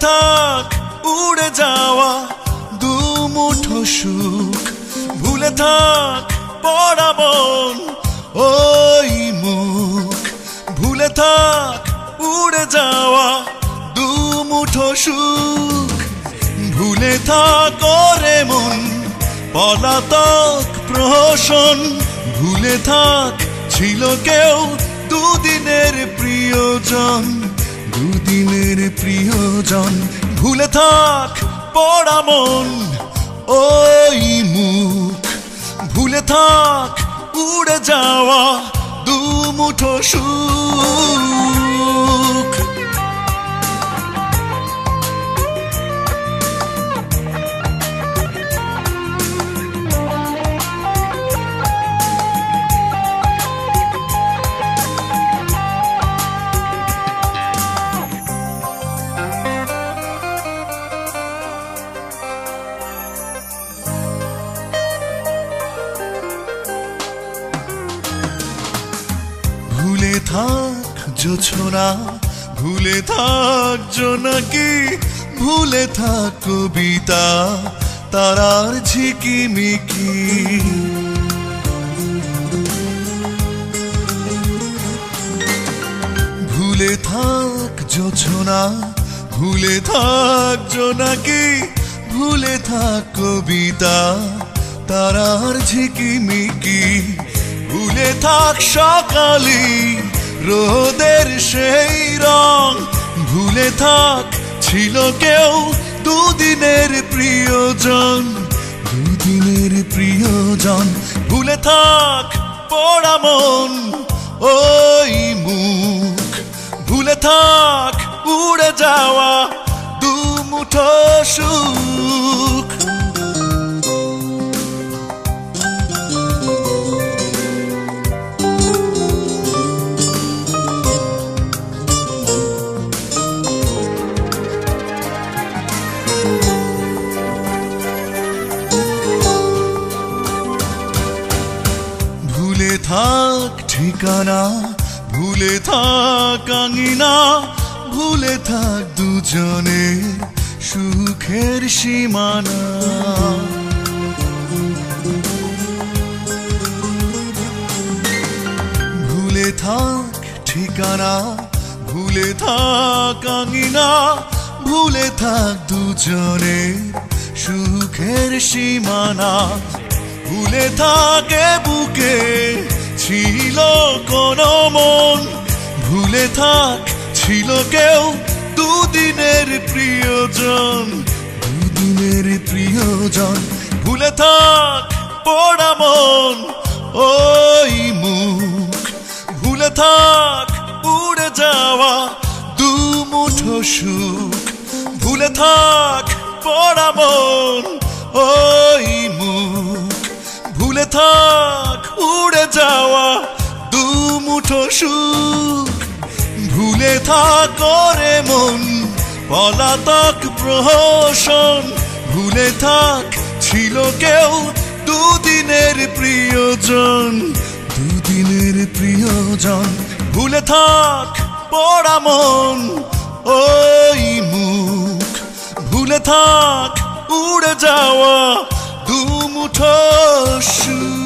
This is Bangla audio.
থাক উড়ে যাওয়া দুমুঠো সুখ, ভুলে থাক পড়া মন ওই মুখ, ভুলে থাক উড়ে যাওয়া দুমুঠো সুখ, ভুলে থাক ওরে মন পলাতক প্রহসন, ভুলে থাক ছিল কেউ দুদিনের প্রিয়জন, দুদিনের প্রিয়জন, ভুলে থাক পড়া মন ওই মুখ, ভুলে থাক উড়ে যাওয়া দুমুঠো সুখ। ভুলে থাক জোছনা, ভুলে থাক জোনাকি, ভুলে থাক কবিতা তারার ঝিকিমিকি, ভুলে থাক জোছনা, ভুলে থাক জোনাকি, ভুলে থাক কবিতা তারার ঝিকিমিকি, ভুলে থাক সকালি রোদের সেই রং, ভুলে থাক ছিল কেউ দুদিনের প্রিয়জন, দুদিনের প্রিয়জন, ভুলে থাক পড়া মন ওই মুখ, ভুলে থাক উড়ে যাওয়া দুমুঠো সুখ। ভুলে থাক ঠিকানা, ভুলে থাক আঙিনা, ভুলে থাক দুজনে সুখের সীমানা, ভুলে থাক ঠিকানা, ভুলে থাক আঙিনা, ভুলে থাক দুজনে সুখের সীমানা, ভুলে থাকে বুকে ছিল কোনো মন, ভুলে থাক ছিল কেউ দুদিনের প্রিয়জন, দুদিনের প্রিয়জন, ভুলে থাক পড়া মন ওই মুখ, ভুলে থাক উড়ে যাওয়া দুমুঠো সুখ, ভুলে থাক পড়া মন ওই মুখ, ভুলে থাক উড়ে যাওয়া দুমুঠো সুখ, ভুলে থাক ওরে মন পলাতক প্রহসন, ভুলে থাক ছিল কেউ দুদিনের প্রিয়জন, দুদিনের প্রিয়জন, ভুলে থাক পড়া মন ওই মুখ, ভুলে থাক উড়ে যাওয়া দুমুঠো সুখ।